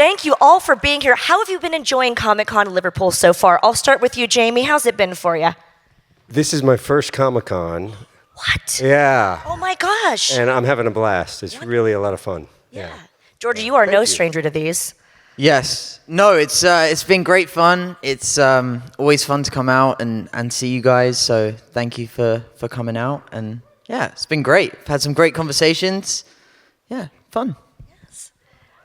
thank you all for being here. How have you been enjoying Comic-Con Liverpool so far? I'll start with you, Jamie. How's it been for you? This is my first Comic-Con. What? Yeah. Oh my gosh. And I'm having a blast. It's really a lot of fun. Yeah. Georgie, you are no stranger to these. Yes. No, it's been great fun. It's always fun to come out and see you guys. So thank you for coming out. And yeah, it's been great. I've had some great conversations. Yeah, fun. Yes.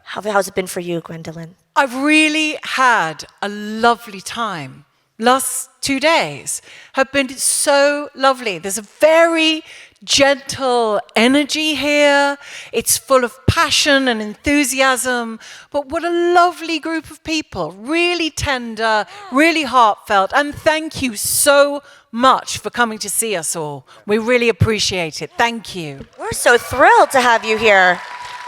How's it been for you, Gwendoline? I've really had a lovely time. Last 2 days have been so lovely. There's a very gentle energy here. It's full of passion and enthusiasm. But what a lovely group of people. Really tender, really heartfelt. And thank you so much for coming to see us all. We really appreciate it. Thank you. We're so thrilled to have you here,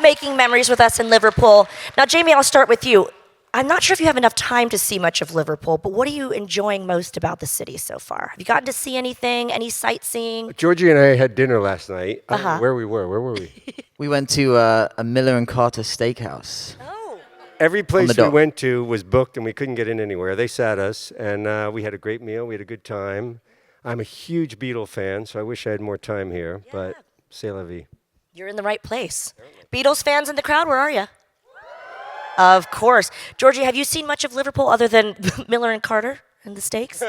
making memories with us in Liverpool. Now, Jamie, I'll start with you. I'm not sure if you have enough time to see much of Liverpool, but what are you enjoying most about the city so far? Have you gotten to see anything, any sightseeing? Georgie and I had dinner last night. I don't know where were we? We went to a Miller and Carter steakhouse. Oh. Every place we went to was booked and we couldn't get in anywhere. They sat us and we had a great meal. We had a good time. I'm a huge Beatle fan, so I wish I had more time here, but c'est la vie. You're in the right place. Beatles fans in the crowd, where are you? Of course. Georgie, have you seen much of Liverpool other than Miller and Carter and the steaks?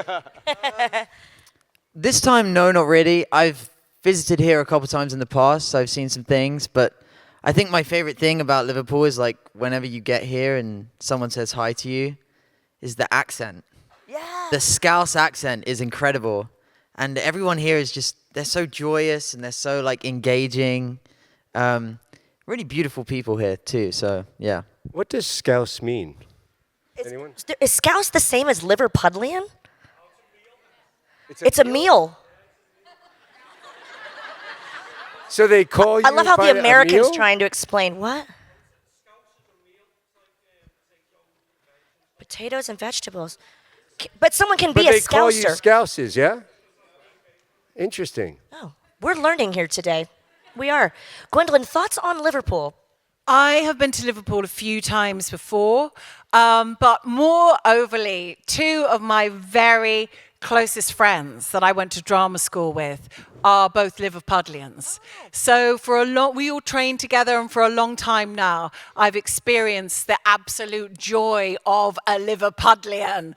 This time, no, not really. I've visited here a couple times in the past, so I've seen some things, but I think my favorite thing about Liverpool is like whenever you get here and someone says hi to you, is the accent. Yeah. The Scouse accent is incredible. And everyone here is just, they're so joyous and they're so like engaging. Really beautiful people here too, so yeah. What does Scouse mean? Anyone? Is Scouse the same as Liverpudlian? It's a meal. So they call you I love how by the Americans a meal? trying to explain what? Potatoes and vegetables. But someone can be a But they call you Scouser. Scouses, yeah? Interesting. Oh, we're learning here today. We are. Gwendoline, thoughts on Liverpool? I have been to Liverpool a few times before, but more overly, two of my very closest friends that I went to drama school with are both Liverpudlians. So we all trained together, and for a long time now, I've experienced the absolute joy of a Liverpudlian.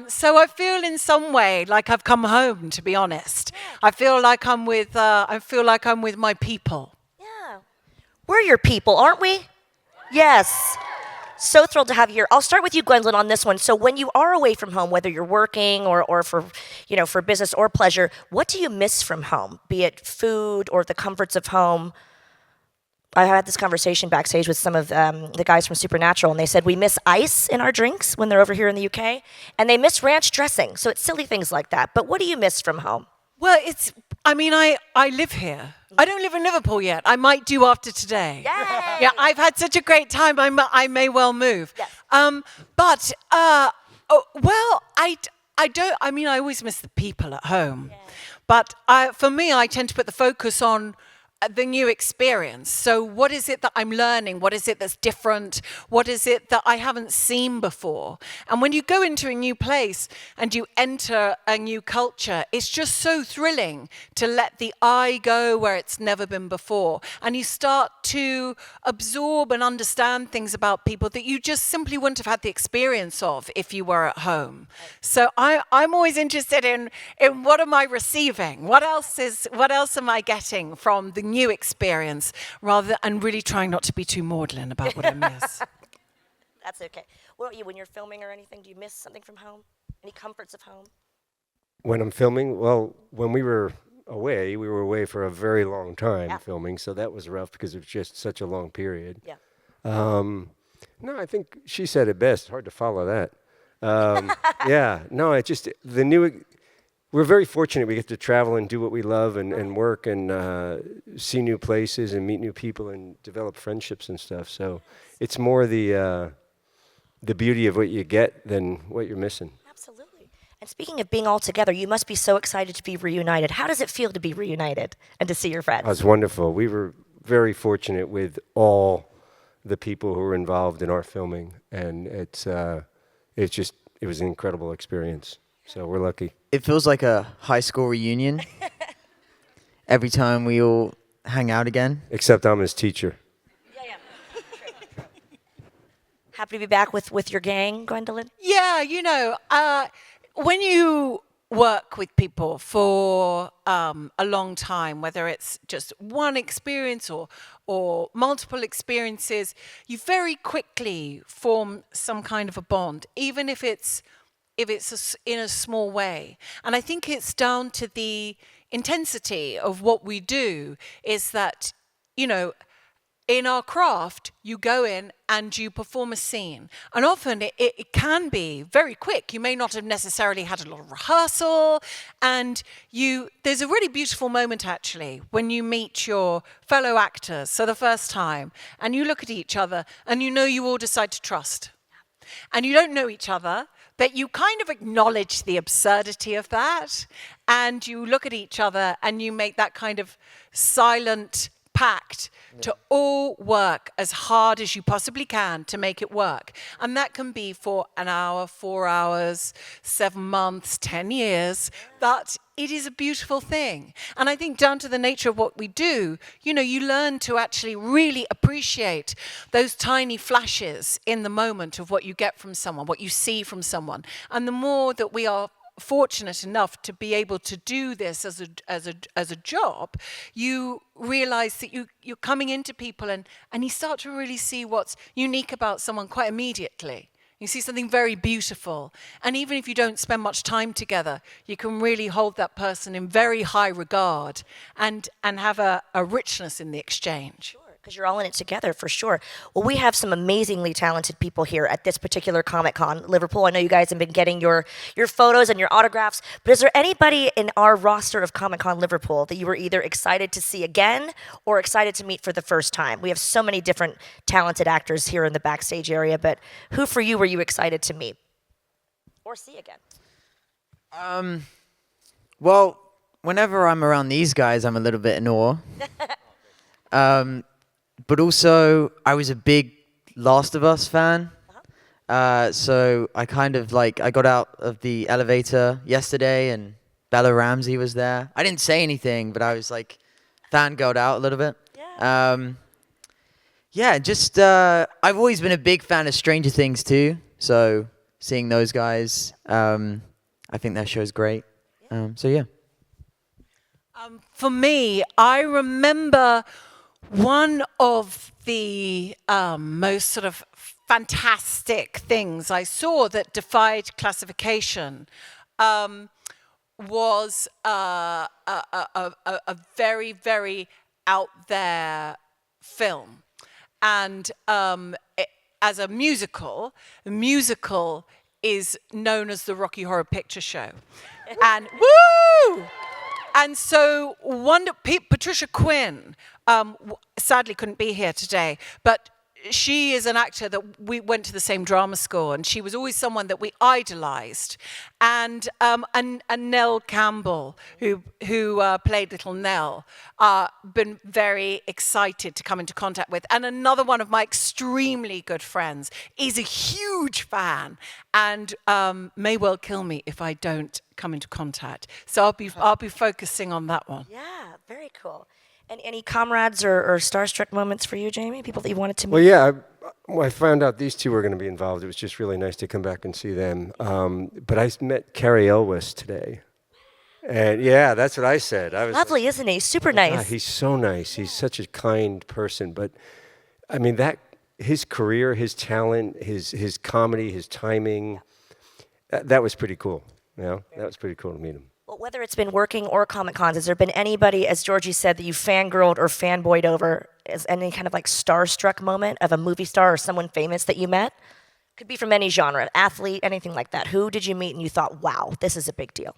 So I feel in some way like I've come home, to be honest. I feel like I'm with my people. Yeah. We're your people, aren't we? Yes. So thrilled to have you here. I'll start with you, Gwendoline, on this one. So when you are away from home, whether you're working or for business or pleasure, what do you miss from home? Be it food or the comforts of home. I had this conversation backstage with some of the guys from Supernatural, and they said we miss ice in our drinks when they're over here in the UK, and they miss ranch dressing. So it's silly things like that. But what do you miss from home? Well, I live here. I don't live in Liverpool yet. I might do after today. Yay! Yeah, I've had such a great time. I may well move. Yes. I don't. I mean, I always miss the people at home. Yeah. But for me, I tend to put the focus on the new experience. So what is it that I'm learning? What is it that's different? What is it that I haven't seen before? And when you go into a new place and you enter a new culture, it's just so thrilling to let the eye go where it's never been before. And you start to absorb and understand things about people that you just simply wouldn't have had the experience of if you were at home. So I'm always interested in what am I receiving? What else am I getting from the new experience, and really trying not to be too maudlin about what I miss. That's okay. What about you, when you're filming or anything, do you miss something from home? Any comforts of home? When I'm filming, well, when we were away for a very long time filming, so that was rough because it was just such a long period. Yeah. No, I think she said it best. Hard to follow that. We're very fortunate we get to travel and do what we love and work and see new places and meet new people and develop friendships and stuff. So it's more the beauty of what you get than what you're missing. Absolutely. And speaking of being all together, you must be so excited to be reunited. How does it feel to be reunited and to see your friends? It was wonderful. We were very fortunate with all the people who were involved in our filming, and it was an incredible experience. So we're lucky. It feels like a high school reunion every time we all hang out again. Except I'm his teacher. Yeah. True. Happy to be back with your gang, Gwendoline? Yeah, when you work with people for a long time, whether it's just one experience or multiple experiences, you very quickly form some kind of a bond, even if it's in a small way. And I think it's down to the intensity of what we do, is that, in our craft, you go in and you perform a scene. And often it can be very quick. You may not have necessarily had a lot of rehearsal. And there's a really beautiful moment, actually, when you meet your fellow actors for the first time. And you look at each other and you all decide to trust. And you don't know each other, but you kind of acknowledge the absurdity of that. And you look at each other and you make that kind of silent pact to all work as hard as you possibly can to make it work. And that can be for an hour, 4 hours, 7 months, 10 years. But it is a beautiful thing. And I think down to the nature of what we do, you learn to actually really appreciate those tiny flashes in the moment of what you get from someone, what you see from someone. And the more that we are fortunate enough to be able to do this as a job, you realize that you're coming into people and you start to really see what's unique about someone quite immediately. You see something very beautiful. And even if you don't spend much time together, you can really hold that person in very high regard and have a richness in the exchange. Because you're all in it together, for sure. Well, we have some amazingly talented people here at this particular Comic-Con Liverpool. I know you guys have been getting your photos and your autographs, but is there anybody in our roster of Comic-Con Liverpool that you were either excited to see again or excited to meet for the first time? We have so many different talented actors here in the backstage area, but who for you were you excited to meet or see again? Well, whenever I'm around these guys, I'm a little bit in awe. But also, I was a big Last of Us fan. So I kind of I got out of the elevator yesterday and Bella Ramsey was there. I didn't say anything, but I was fangirled out a little bit. Yeah. I've always been a big fan of Stranger Things too. So seeing those guys, I think that show's great. Yeah. For me, I remember one of the most sort of fantastic things I saw that defied classification was a very, very out there film. And as a musical is known as the Rocky Horror Picture Show. And woo! And so Patricia Quinn sadly couldn't be here today, but she is an actor that we went to the same drama school, and she was always someone that we idolized. And Nell Campbell, who played little Nell, been very excited to come into contact with. And another one of my extremely good friends is a huge fan, and may well kill me if I don't come into contact. So I'll be focusing on that one. Yeah, very cool. And any comrades or starstruck moments for you, Jamie? People that you wanted to meet? Well, yeah, when I found out these two were going to be involved, it was just really nice to come back and see them. But I met Cary Elwes today. And yeah, that's what I said. I was lovely, isn't he? Super nice. God, he's so nice. He's such a kind person. But I mean, his career, his talent, his comedy, his timing, that was pretty cool. That was pretty cool to meet him. Well, whether it's been working or Comic-Cons, has there been anybody, as Georgie said, that you fangirled or fanboyed over, as any kind of starstruck moment of a movie star or someone famous that you met? Could be from any genre, athlete, anything like that. Who did you meet and you thought, wow, this is a big deal?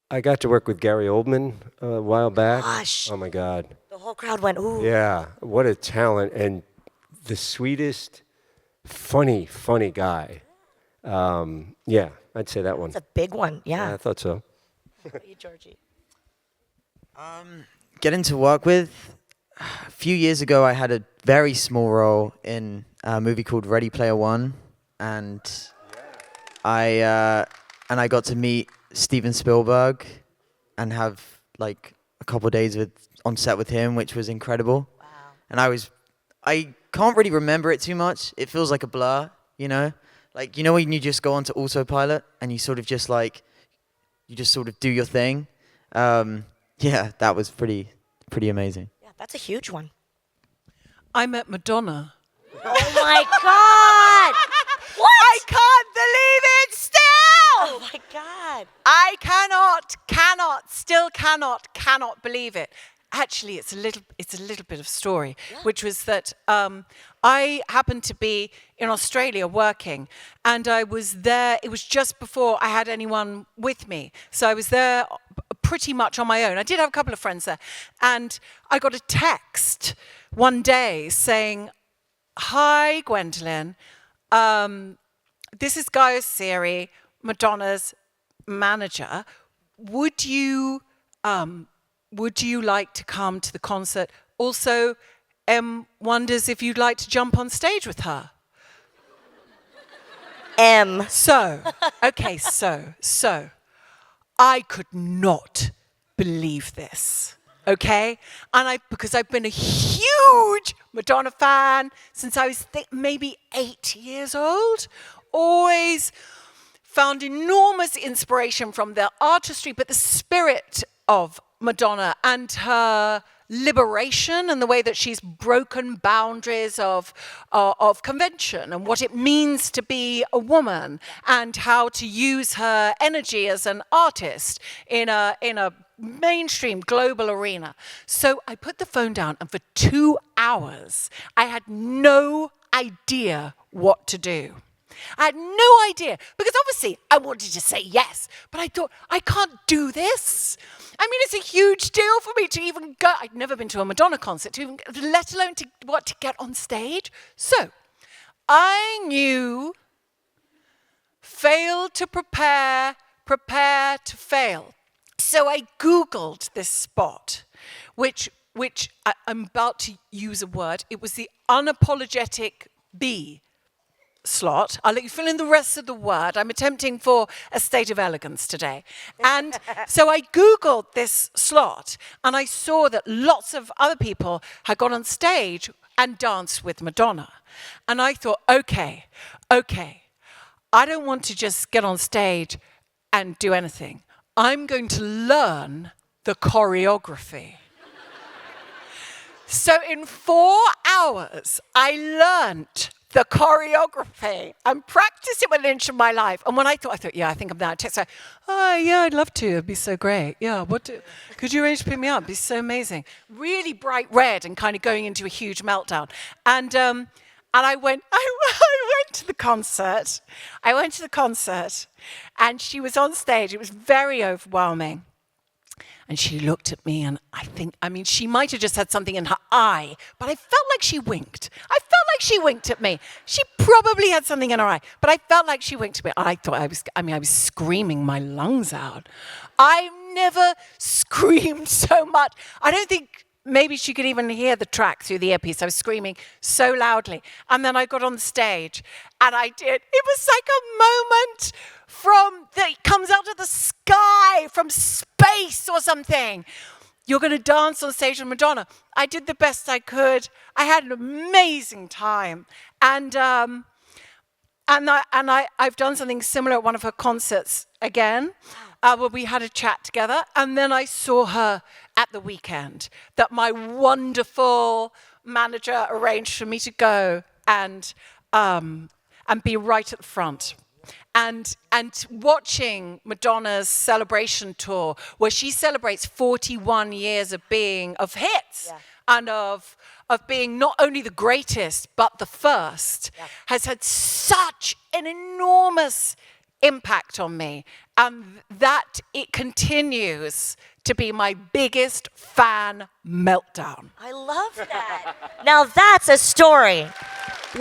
I got to work with Gary Oldman a while back. Gosh. Oh, my God. The whole crowd went, ooh. Yeah, what a talent. And the sweetest, funny guy. Yeah, I'd say that one. It's a big one, yeah. I thought so. What about you, Georgie? Getting to work with, a few years ago, I had a very small role in a movie called Ready Player One, and I got to meet Steven Spielberg and have like a couple of days on set with him, which was incredible. Wow. And I can't really remember it too much. It feels like a blur, you know? Like, you know when you just go onto autopilot and you sort of just like, you just sort of do your thing? Yeah, that was pretty amazing. Yeah, that's a huge one. I met Madonna. Oh my God! What? I can't believe it still! Oh my God! I still cannot believe it. Actually, it's a little bit of story, which was that I happened to be in Australia working, and I was there. It was just before I had anyone with me, so I was there pretty much on my own. I did have a couple of friends there, and I got a text one day saying, "Hi, Gwendoline. This is Gaius Siri, Madonna's manager. Would you like to come to the concert? Also, wonders if you'd like to jump on stage with her." So I could not believe this, okay? And because I've been a huge Madonna fan since I was maybe 8 years old, always found enormous inspiration from the artistry, but the spirit of Madonna and her liberation and the way that she's broken boundaries of convention and what it means to be a woman and how to use her energy as an artist in a mainstream global arena. So I put the phone down, and for 2 hours I had no idea what to do. I had no idea, because obviously I wanted to say yes, but I thought, I can't do this. I mean, it's a huge deal for me to even go. I'd never been to a Madonna concert, let alone to get on stage. So I knew fail to prepare to fail. So I Googled this spot, which I'm about to use a word. It was the unapologetic B slot. I'll let you fill in the rest of the word. I'm attempting for a state of elegance today. And so I Googled this slot, and I saw that lots of other people had gone on stage and danced with Madonna. And I thought, okay, I don't want to just get on stage and do anything. I'm going to learn the choreography. So in 4 hours, I learnt the choreography and practiced it with an inch of my life. And when I thought, yeah, I think I'm there. I text her, "Oh, yeah, I'd love to. It'd be so great. Yeah, could you arrange to pick me up? It'd be so amazing." Really bright red and kind of going into a huge meltdown. And I went to the concert. I went to the concert, and she was on stage. It was very overwhelming. And she looked at me, and I mean, she might have just had something in her eye, but I felt like she winked. I felt like she winked at me. She probably had something in her eye, but I felt like she winked at me. I thought I was screaming my lungs out. I've never screamed so much. I don't think maybe she could even hear the track through the earpiece. I was screaming so loudly. And then I got on the stage, and I did. It was like a moment that comes out of the sky, from space or something. You're going to dance on stage with Madonna. I did the best I could. I had an amazing time. And I've done something similar at one of her concerts again, where we had a chat together. And then I saw her at the weekend, that my wonderful manager arranged for me to go and be right at the front. And watching Madonna's celebration tour, where she celebrates 41 years of hits, and of being not only the greatest but the first, has had such an enormous impact on me, and that it continues to be my biggest fan meltdown. I love that. Now that's a story.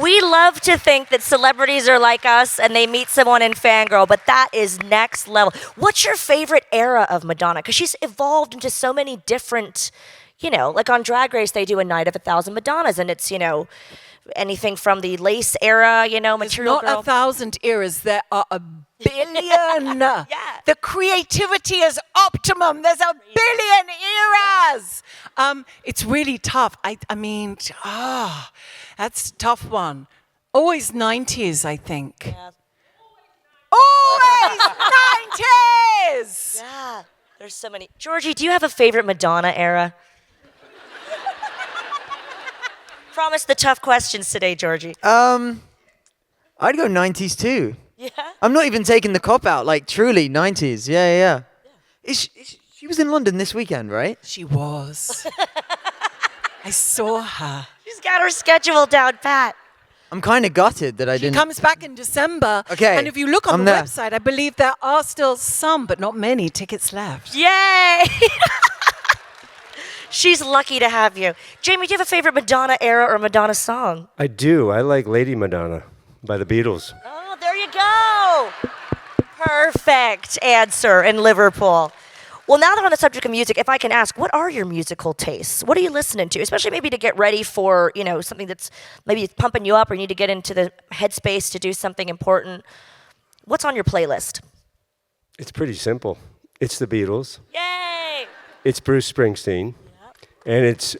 We love to think that celebrities are like us and they meet someone in fangirl, but that is next level. What's your favorite era of Madonna? Because she's evolved into so many different, like on Drag Race, they do a night of 1,000 Madonnas, and it's, anything from the lace era, There's Material not Girl. 1,000 eras. There are a billion. Yeah. The creativity is optimum. There's a billion eras. It's really tough. I mean, that's a tough one. Always 90s, I think. Yeah. Always 90s. Yeah, there's so many. Georgie, do you have a favorite Madonna era? Promise the tough questions today, Georgie. I'd go 90s too. Yeah? I'm not even taking the cop out. Like truly 90s. Yeah. She was in London this weekend, right? She was. I saw her. She's got her schedule down pat. I'm kind of gutted that I She didn't. comes back in December. Okay, And if you look on I'm the there. website, I believe there are still some, but not many, tickets left. Yay! She's lucky to have you. Jamie, do you have a favorite Madonna era or Madonna song? I do. I like Lady Madonna by the Beatles. Oh, there you go. Perfect answer in Liverpool. Well, now that we're on the subject of music, if I can ask, what are your musical tastes? What are you listening to? Especially maybe to get ready for, something that's maybe pumping you up, or you need to get into the headspace to do something important. What's on your playlist? It's pretty simple. It's the Beatles. Yay! It's Bruce Springsteen. And it's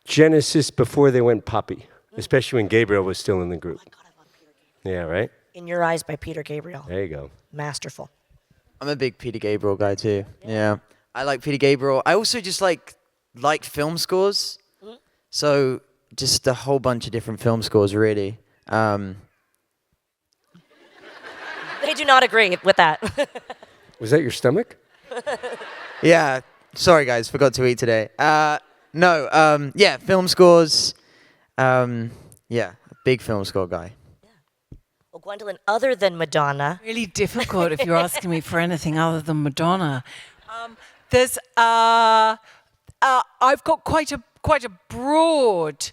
Genesis before they went poppy, especially when Gabriel was still in the group. God, I love Peter Gabriel. Yeah, right? In Your Eyes by Peter Gabriel. There you go. Masterful. I'm a big Peter Gabriel guy too. Yeah. I like Peter Gabriel. I also just like film scores. So just a whole bunch of different film scores, really. They do not agree with that. Was that your stomach? Yeah. Sorry, guys. Forgot to eat today. Yeah, film scores. Yeah, big film score guy. Well, Gwendoline, other than Madonna, Really difficult if you're asking me for anything other than Madonna. I've got quite a broad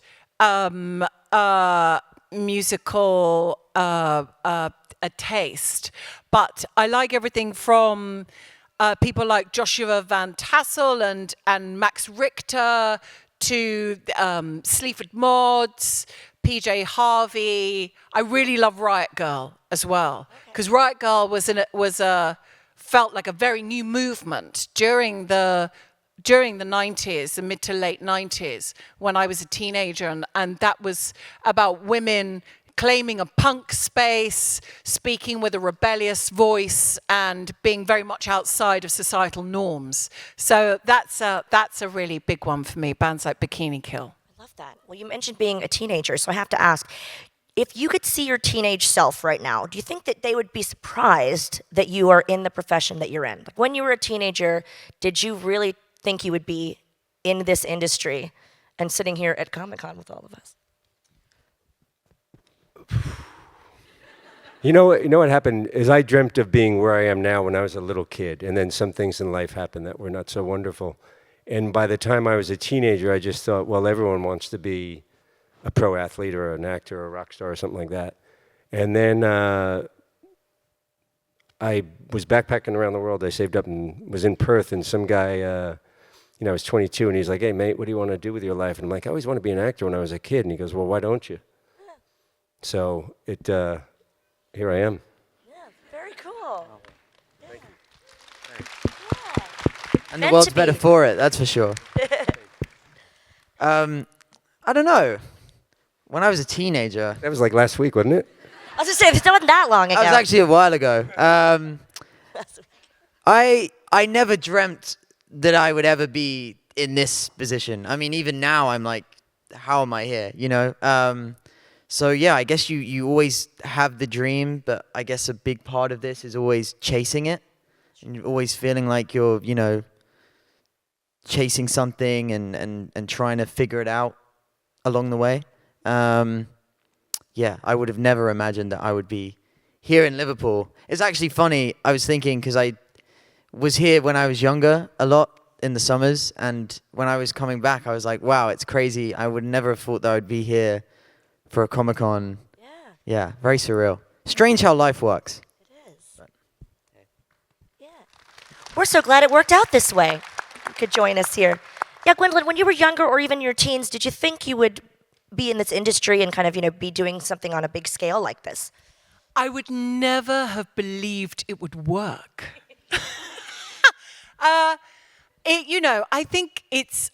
musical a taste, but I like everything from people like Joshua Van Tassel and Max Richter to Sleaford Mods, PJ Harvey. I really love Riot Girl as well, because Riot Girl felt like a very new movement during the 90s, the mid to late 90s, when I was a teenager, and that was about women claiming a punk space, speaking with a rebellious voice, and being very much outside of societal norms. So that's a really big one for me, bands like Bikini Kill. I love that. Well, you mentioned being a teenager, so I have to ask, if you could see your teenage self right now, do you think that they would be surprised that you are in the profession that you're in? Like when you were a teenager, did you really think you would be in this industry and sitting here at Comic-Con with all of us? You know what happened is I dreamt of being where I am now when I was a little kid, and then some things in life happened that were not so wonderful. And by the time I was a teenager, I just thought, well, everyone wants to be a pro athlete or an actor or a rock star or something like that. And then I was backpacking around the world. I saved up and was in Perth, and some guy, I was 22, and he's like, hey, mate, what do you want to do with your life? And I'm like, I always wanted to be an actor when I was a kid. And he goes, well, why don't you? So here I am. Yeah, very cool. And the Meant world's to better be. for it, that's for sure. I don't know. When I was a teenager, That was like last week, wasn't it? I was going to say, it wasn't that long ago. that was actually a while ago. I never dreamt that I would ever be in this position. I mean, even now, I'm like, how am I here? So yeah, I guess you always have the dream, but I guess a big part of this is always chasing it, and you're always feeling like you're, chasing something and trying to figure it out along the way. Yeah, I would have never imagined that I would be here in Liverpool. It's actually funny. I was thinking, because I was here when I was younger a lot in the summers, and when I was coming back, I was like, wow, it's crazy. I would never have thought that I would be here for a Comic-Con. Yeah, Yeah, very surreal. Strange how life works. it is. Yeah. We're so glad it worked out this way. You could join us here. Yeah, Gwendolyn, when you were younger or even your teens, did you think you would be in this industry and kind of, be doing something on a big scale like this? I would never have believed it would work. I think it's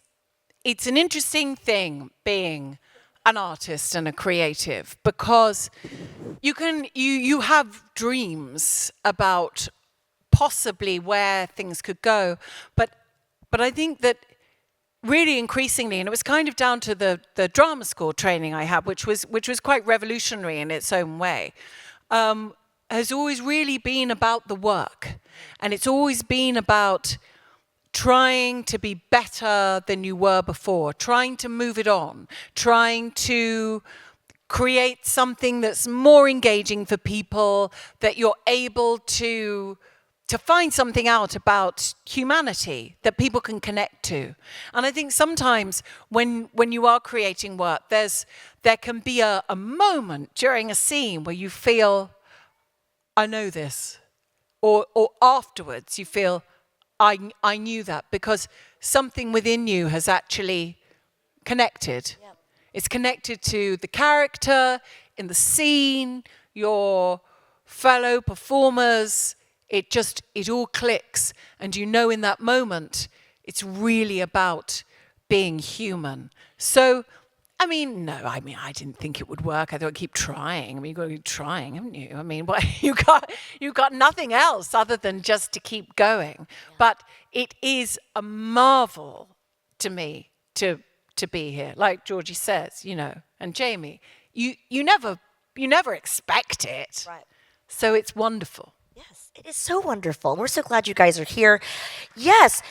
an interesting thing being an artist and a creative, because you have dreams about possibly where things could go, but I think that really increasingly, and it was kind of down to the drama school training I had, which was quite revolutionary in its own way, has always really been about the work, and it's always been about trying to be better than you were before, trying to move it on, trying to create something that's more engaging for people, that you're able to find something out about humanity that people can connect to. And I think sometimes when you are creating work, there can be a moment during a scene where you feel, I know this, or afterwards you feel, I knew that, because something within you has actually connected. Yeah. It's connected to the character in the scene, your fellow performers. It all clicks, and in that moment, it's really about being human. So, I didn't think it would work. I thought, keep trying. You've got to keep trying, haven't you? You got nothing else other than just to keep going. Yeah. But it is a marvel to me to be here. Like Georgie says, and Jamie, you never expect it. Right. So it's wonderful. Yes, it is so wonderful. We're so glad you guys are here. Yes.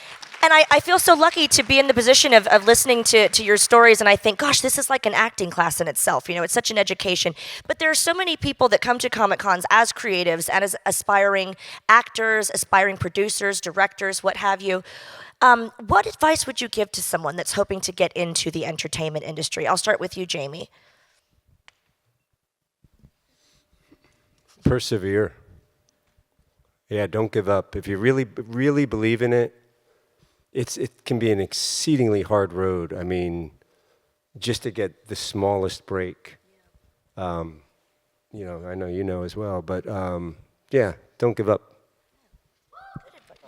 And I feel so lucky to be in the position of listening to your stories, and I think, gosh, this is like an acting class in itself. It's such an education. But there are so many people that come to Comic Cons as creatives and as aspiring actors, aspiring producers, directors, what have you. What advice would you give to someone that's hoping to get into the entertainment industry? I'll start with you, Jamie. Persevere. Yeah, don't give up. If you really, really believe in it, it can be an exceedingly hard road. Just to get the smallest break. I know as well, but yeah, don't give up.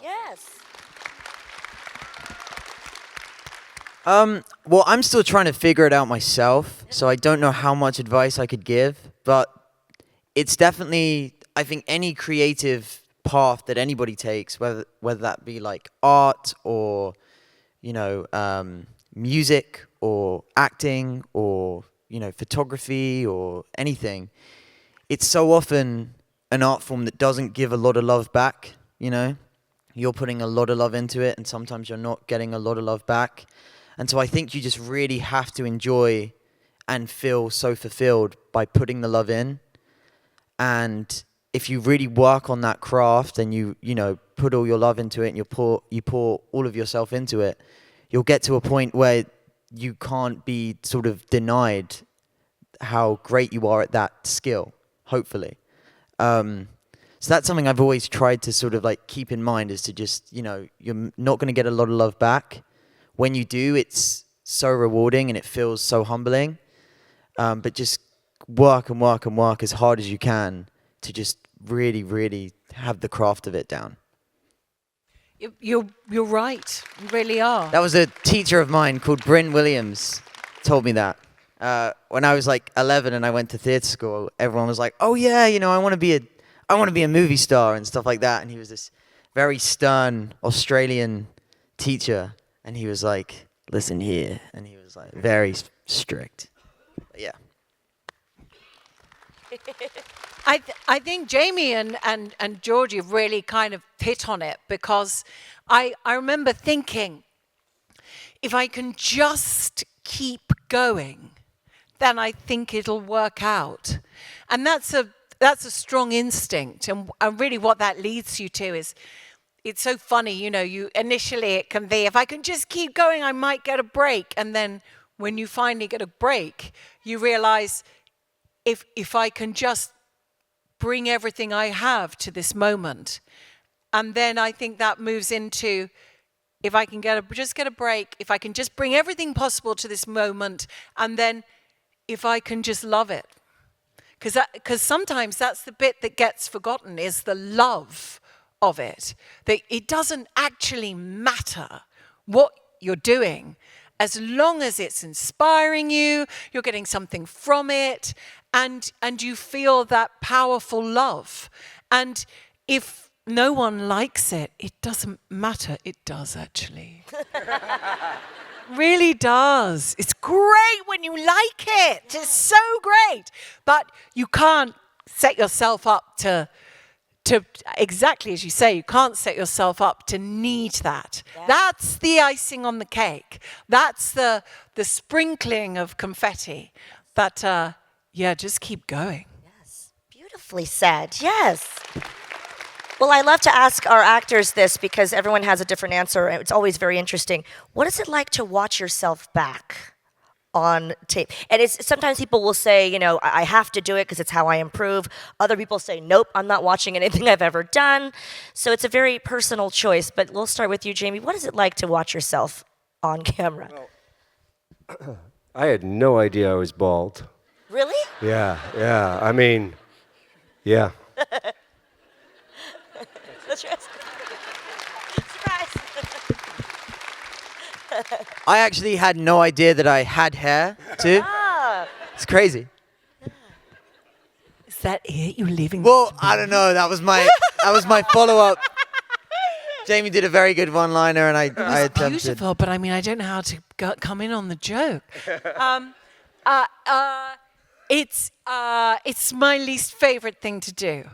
Yes. Well, I'm still trying to figure it out myself, so I don't know how much advice I could give, but it's definitely, I think, any creative path that anybody takes, whether that be like art or music or acting or photography or anything, it's so often an art form that doesn't give a lot of love back. You're putting a lot of love into it, and sometimes you're not getting a lot of love back. And so I think you just really have to enjoy and feel so fulfilled by putting the love in. And if you really work on that craft and you put all your love into it and you pour all of yourself into it, you'll get to a point where you can't be sort of denied how great you are at that skill, hopefully. So that's something I've always tried to sort of like keep in mind, is to just, you're not going to get a lot of love back. When you do, it's so rewarding and it feels so humbling. But just work and work and work as hard as you can to just really, really have the craft of it down. You're right. You really are. That was a teacher of mine called Bryn Williams told me that. When I was like 11 and I went to theatre school, everyone was like, "Oh yeah, I want to be a movie star and stuff like that." And he was this very stern Australian teacher, and he was like, "Listen here," and he was like very strict. But yeah. I think Jamie and Georgie have really kind of hit on it, because I remember thinking, if I can just keep going, then I think it'll work out. And that's a strong instinct. And really what that leads you to is, it's so funny, you initially it can be, if I can just keep going, I might get a break. And then when you finally get a break, you realize, if I can just bring everything I have to this moment. And then I think that moves into if I can just get a break, if I can just bring everything possible to this moment, and then if I can just love it. Because sometimes that's the bit that gets forgotten, is the love of it. That it doesn't actually matter what you're doing, as long as it's inspiring you, you're getting something from it, and you feel that powerful love. And if no one likes it, it doesn't matter. It does, actually. Really does. It's great when you like it. It's so great. But you can't set yourself up to exactly as you say, you can't set yourself up to need that. Yeah. That's the icing on the cake. That's the sprinkling of confetti. That, just keep going. Yes. Beautifully said. Yes. Well, I love to ask our actors this because everyone has a different answer. It's always very interesting. What is it like to watch yourself back on tape? And sometimes people will say, I have to do it because it's how I improve. Other people say, nope, I'm not watching anything I've ever done. So it's a very personal choice. But we'll start with you, Jamie. What is it like to watch yourself on camera? Well, I had no idea I was bald. Really? Yeah. I mean, yeah. Surprise. I actually had no idea that I had hair too. It's crazy. Is that it? You're leaving? Well, I don't know. That was my follow-up. Jamie did a very good one-liner, and I attempted. Beautiful, but I mean, I don't know how to come in on the joke. It's my least favorite thing to do,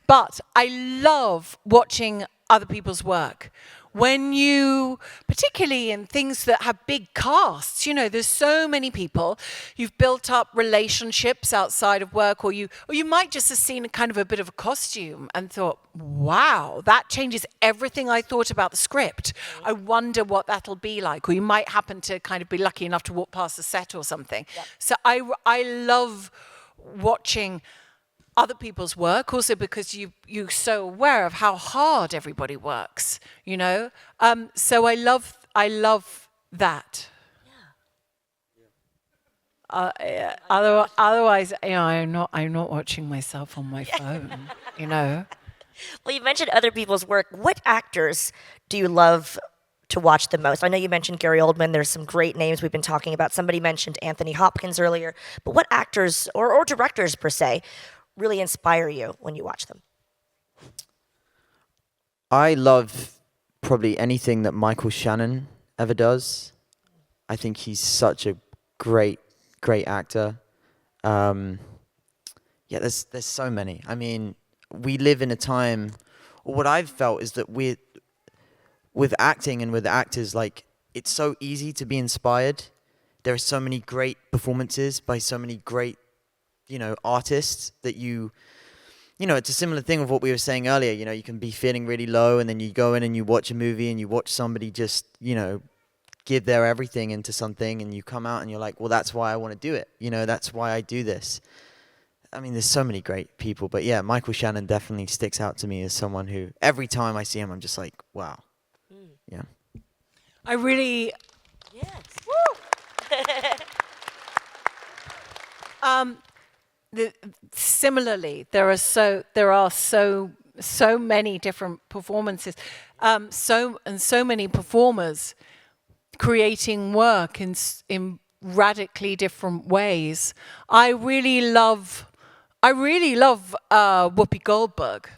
but I love watching other people's work. When you, particularly in things that have big casts, there's so many people, you've built up relationships outside of work, or you might just have seen kind of a bit of a costume and thought, wow, that changes everything I thought about the script. I wonder what that'll be like. Or you might happen to kind of be lucky enough to walk past the set or something. Yep. So I love watching other people's work, also because you're so aware of how hard everybody works, So I love that. Yeah. Otherwise, I'm not watching myself on my phone, Well, you mentioned other people's work. What actors do you love to watch the most? I know you mentioned Gary Oldman. There's some great names we've been talking about. Somebody mentioned Anthony Hopkins earlier. But what actors or directors per se really inspire you when you watch them? I love probably anything that Michael Shannon ever does. I think he's such a great actor. There's so many. I mean, we live in a time, or what I've felt is that with acting and with actors, like, it's so easy to be inspired. There are so many great performances by so many great artists that it's a similar thing of what we were saying earlier. You can be feeling really low, and then you go in and you watch a movie and you watch somebody just, give their everything into something, and you come out and you're like, well, that's why I want to do it. That's why I do this. I mean, there's so many great people, but yeah, Michael Shannon definitely sticks out to me as someone who, every time I see him, I'm just like, wow. Yeah. I really... Yes. Woo! Similarly, there are so many different performances, so many performers creating work in radically different ways. I really love Whoopi Goldberg.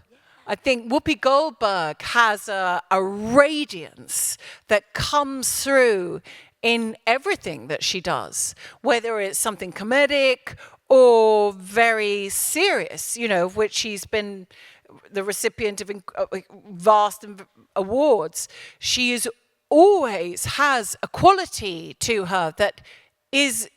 I think Whoopi Goldberg has a radiance that comes through in everything that she does, whether it's something comedic or very serious, of which she's been the recipient of vast awards. She always has a quality to her that is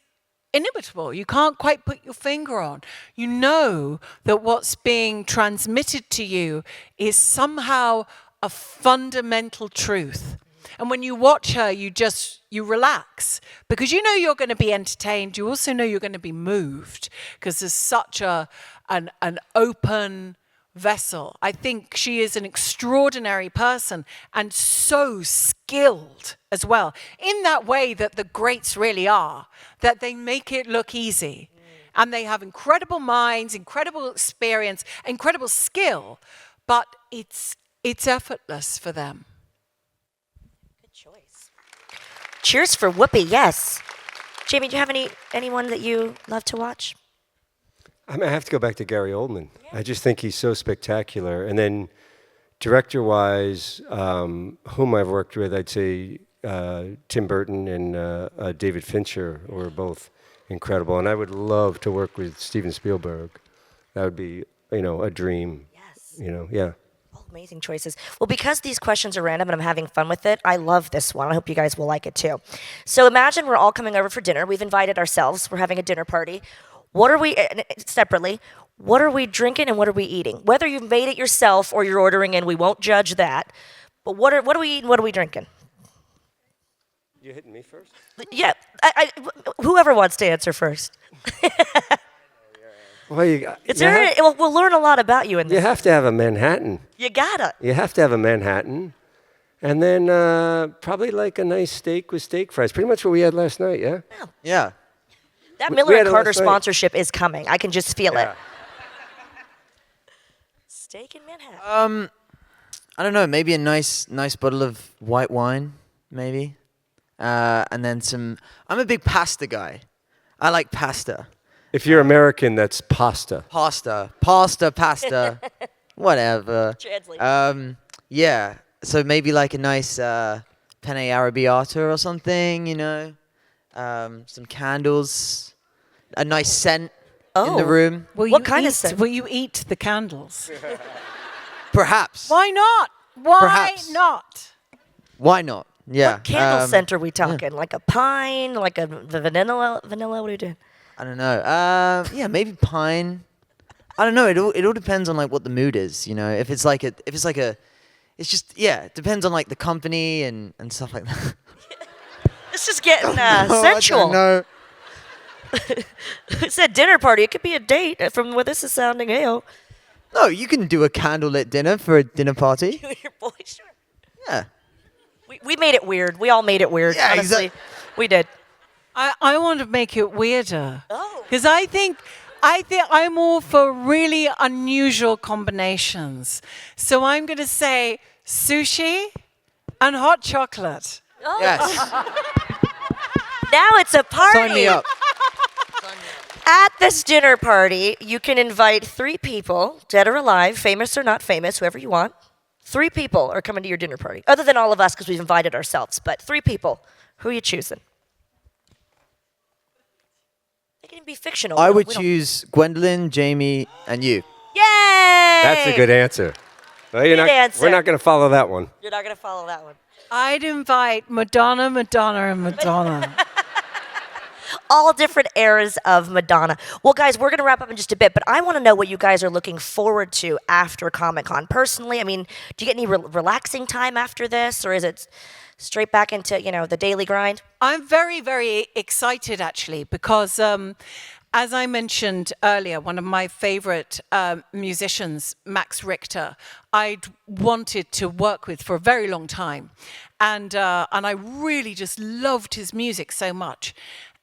inimitable. You can't quite put your finger on. You know that what's being transmitted to you is somehow a fundamental truth. And when you watch her, you relax, because you're going to be entertained. You also know you're going to be moved, because there's such an open, vessel. I think she is an extraordinary person and so skilled as well, in that way that the greats really are, that they make it look easy. And they have incredible minds, incredible experience, incredible skill, but it's effortless for them. Good choice. Cheers for Whoopi, yes. Jamie, do you have anyone that you love to watch? I mean, I have to go back to Gary Oldman. Yeah. I just think he's so spectacular. And then director-wise, whom I've worked with, I'd say Tim Burton and David Fincher were both incredible. And I would love to work with Steven Spielberg. That would be, a dream. Yes. Yeah. All amazing choices. Well, because these questions are random and I'm having fun with it, I love this one. I hope you guys will like it too. So imagine we're all coming over for dinner. We've invited ourselves. We're having a dinner party. What are we, separately, what are we drinking and what are we eating? Whether you've made it yourself or you're ordering in, we won't judge that. But what are we eating, what are we drinking? You hitting me first? Yeah, whoever wants to answer first. Well, we'll learn a lot about you in this. You have to have a Manhattan. You gotta. You have to have a Manhattan. And then probably like a nice steak with steak fries. Pretty much what we had last night, yeah? Yeah. That We Miller had and it Carter last night. sponsorship is coming. I can just feel it. Yeah. Steak in Manhattan. I don't know. Maybe a nice bottle of white wine, maybe. And then some. I'm a big pasta guy. I like pasta. If you're American, that's pasta. Pasta. Whatever. Translate. Yeah. So maybe like a nice penne arrabbiata or something. Some candles, a nice scent in the room. What kind of scent? Will you eat the candles? Perhaps. Why not? Why Perhaps. not? Why not? Yeah. What candle scent are we talking? Like a pine, like the vanilla? What are you doing? I don't know. Yeah, maybe pine. I don't know. It all depends on like what the mood is. If it's like it's just it depends on like the company and stuff like that. It's just getting sensual. No. It's a dinner party. It could be a date from where this is sounding. Heyo. No, you can do a candlelit dinner for a dinner party. Your boy, sure. Yeah. We made it weird. We all made it weird. Yeah, honestly. exactly. We did. I want to make it weirder. Oh. Because I think I'm all for really unusual combinations. So I'm going to say sushi and hot chocolate. Oh. Yes. Now it's a party. Sign me up. At this dinner party, you can invite 3 people, dead or alive, famous or not famous, whoever you want. 3 people are coming to your dinner party, other than all of us because we've invited ourselves. But 3 people. Who are you choosing? They can be fictional. I would choose Gwendoline, Jamie, and you. Yay! That's a good answer. Well, Good answer. We're not going to follow that one. You're not going to follow that one. I'd invite Madonna, and Madonna. All different eras of Madonna. Well, guys, we're going to wrap up in just a bit, but I want to know what you guys are looking forward to after Comic-Con. Personally, I mean, do you get any relaxing time after this, or is it straight back into, the daily grind? I'm very, very excited, actually, because as I mentioned earlier, one of my favorite musicians, Max Richter, I'd wanted to work with for a very long time. And I really just loved his music so much.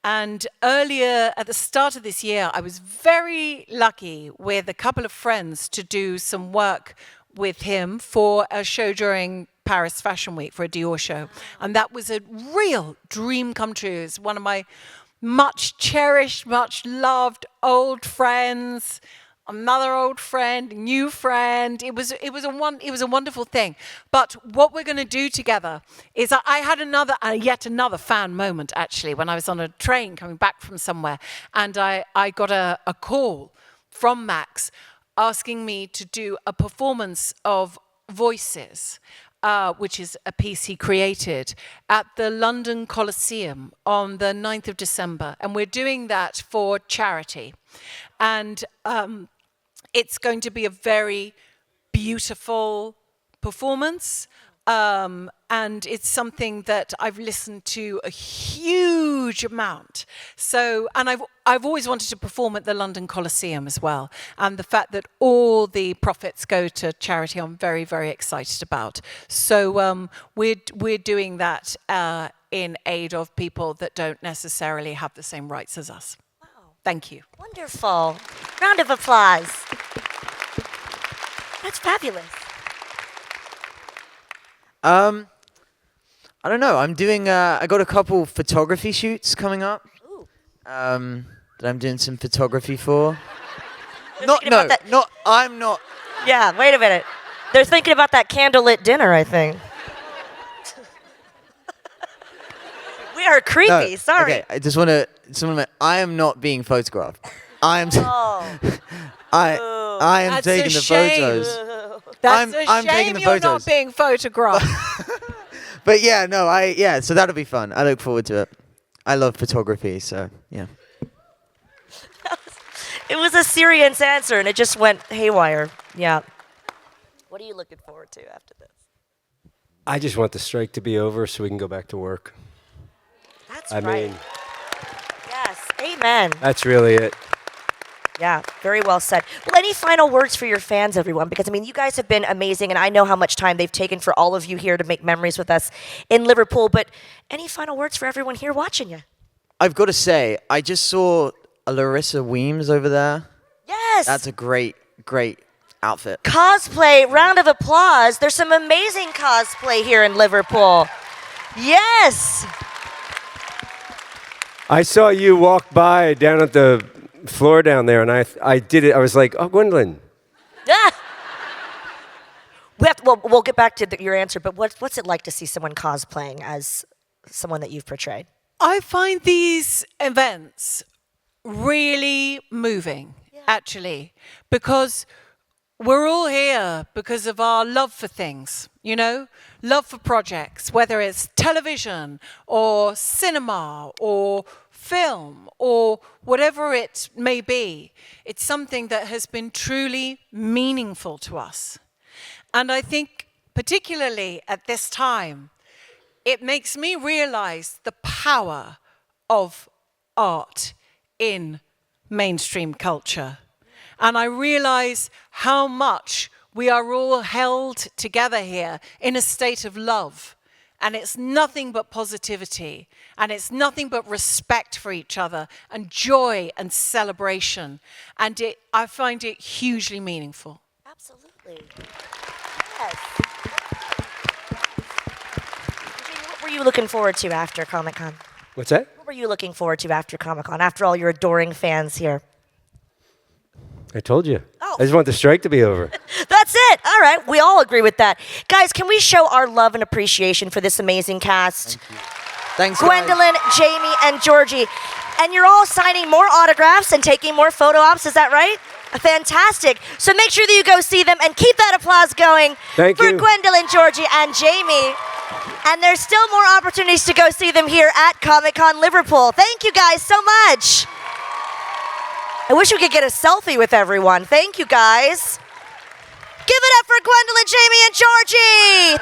And earlier, at the start of this year, I was very lucky with a couple of friends to do some work with him for a show during Paris Fashion Week, for a Dior show. And that was a real dream come true. It's one of my much cherished, much loved old friends, another old friend, new friend. It was a wonderful thing. But what we're going to do together is I had yet another fan moment, actually, when I was on a train coming back from somewhere, and I got a call from Max asking me to do a performance of Voices, which is a piece he created at the London Coliseum on the 9th of December. And we're doing that for charity. And it's going to be a very beautiful performance. And it's something that I've listened to a huge amount. So, and I've always wanted to perform at the London Coliseum as well. And the fact that all the profits go to charity, I'm very, very excited about. So we're doing that in aid of people that don't necessarily have the same rights as us. Wow. Thank you. Wonderful. Round of applause. That's fabulous. I don't know. I'm doing. I got a couple photography shoots coming up. Ooh. That I'm doing some photography for. thinking about that- I'm not. Yeah, wait a minute. They're thinking about that candlelit dinner, I think. We are creepy, No, sorry. Okay, I just want to. I am not being photographed. I am. Oh. I am That's taking a the shame. photos. That's I'm a taking shame the you're not photos. being photographed. But yeah, no, so that'll be fun. I look forward to it. I love photography, so yeah. It was a serious answer, and it just went haywire. Yeah. What are you looking forward to after this? I just want the strike to be over so we can go back to work. That's I right. mean, Yes, amen. that's really it. Yeah, very well said. Well, any final words for your fans, everyone? Because, I mean, you guys have been amazing, and I know how much time they've taken for all of you here to make memories with us in Liverpool. But any final words for everyone here watching you? I've got to say, I just saw a Larissa Weems over there. Yes. That's a great outfit. Cosplay, round of applause. There's some amazing cosplay here in Liverpool. Yes. I saw you walk by down at the floor down there, and I did it. I was like, oh, Gwendoline. Yeah. We'll get back to your answer, but what's it like to see someone cosplaying as someone that you've portrayed? I find these events really moving, actually, because we're all here because of our love for things, love for projects, whether it's television or cinema or film or whatever it may be. It's something that has been truly meaningful to us. And I think particularly at this time, it makes me realize the power of art in mainstream culture. And I realize how much we are all held together here in a state of love. And it's nothing but positivity. And it's nothing but respect for each other and joy and celebration. And I find it hugely meaningful. Absolutely. Yes. What were you looking forward to after Comic-Con? What's that? What were you looking forward to after Comic-Con, after all your adoring fans here? I told you. Oh. I just want the strike to be over. That's it. All right. We all agree with that. Guys, can we show our love and appreciation for this amazing cast? Thanks, guys. Gwendoline, Jamie, and Georgie. And you're all signing more autographs and taking more photo ops, is that right? Fantastic. So make sure that you go see them and keep that applause going Thank for you. Gwendoline, Georgie, and Jamie. And there's still more opportunities to go see them here at Comic-Con Liverpool. Thank you guys so much. I wish we could get a selfie with everyone. Thank you guys. Give it up for Gwendoline, Jamie, and Georgie.